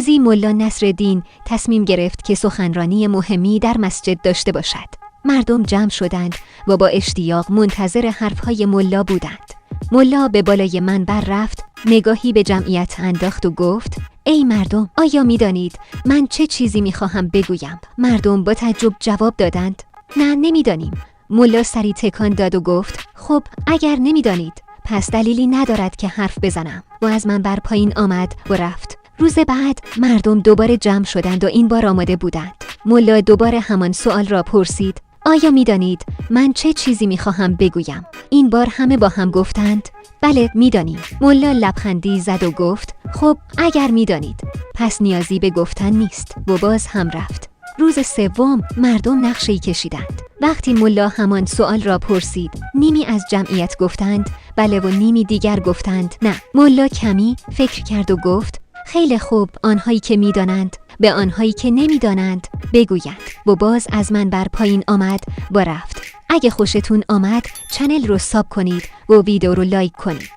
روزی ملا نصرالدین تصمیم گرفت که سخنرانی مهمی در مسجد داشته باشد. مردم جمع شدند و با اشتیاق منتظر حرفهای ملا بودند. ملا به بالای منبر رفت، نگاهی به جمعیت انداخت و گفت: ای مردم، آیا می‌دانید من چه چیزی می‌خواهم بگویم؟ مردم با تعجب جواب دادند: نه، نمی‌دانیم. ملا سری تکان داد و گفت: خب اگر نمی‌دانید پس دلیلی ندارد که حرف بزنم. و از منبر پایین آمد و رفت. روز بعد مردم دوباره جمع شدند و این بار آماده بودند. ملا دوباره همان سوال را پرسید: آیا می‌دانید من چه چیزی می‌خواهم بگویم؟ این بار همه با هم گفتند: بله می‌دانیم. ملا لبخندی زد و گفت: خب اگر می‌دانید پس نیازی به گفتن نیست. و باز هم رفت. روز سوم مردم نقشه‌ای کشیدند. وقتی ملا همان سوال را پرسید، نیمی از جمعیت گفتند بله و نیمی دیگر گفتند نه. ملا کمی فکر کرد و گفت: خیلی خوب، آنهایی که می‌دانند به آنهایی که نمی‌دانند بگویند. و باز از منبر پایین آمد و رفت. اگه خوشتون آمد چنل رو ساب کنید و ویدیو رو لایک کنید.